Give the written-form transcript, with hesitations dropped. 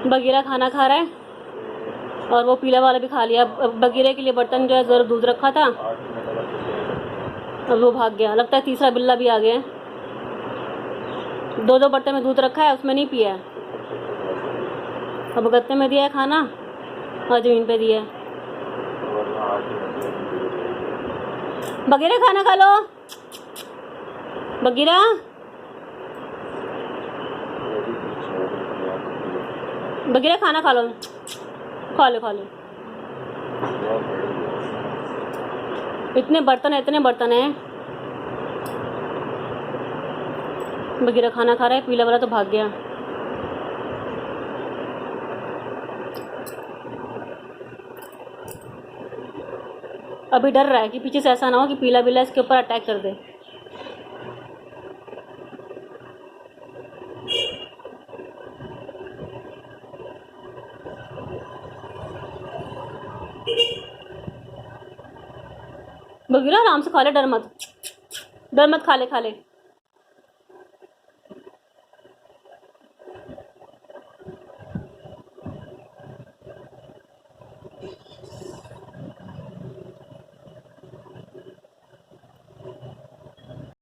Bagheera खाना खा रहा है और वो पीला वाला भी खा लिया। बगीरे के लिए बर्तन जो है ज़रा दूध रखा था, अब वो भाग गया। लगता है तीसरा बिल्ला भी आ गया है। 2-2 बर्तन में दूध रखा है, उसमें नहीं पिया है। अब गत्ते में दिया है खाना और ज़मीन पे दिया है। बगीरा खाना खा लो, बगीरा। बगीरा खाना खा लो, खा लो खा लो। इतने बर्तन है, इतने बर्तन है। बगीरा खाना खा रहा है, पीला वाला तो भाग गया। अभी डर रहा है कि पीछे से ऐसा ना हो कि पीला बिल्ला इसके ऊपर अटैक कर दे। बगीरा आराम से खा ले, डर मत, डर मत, खा ले खा ले।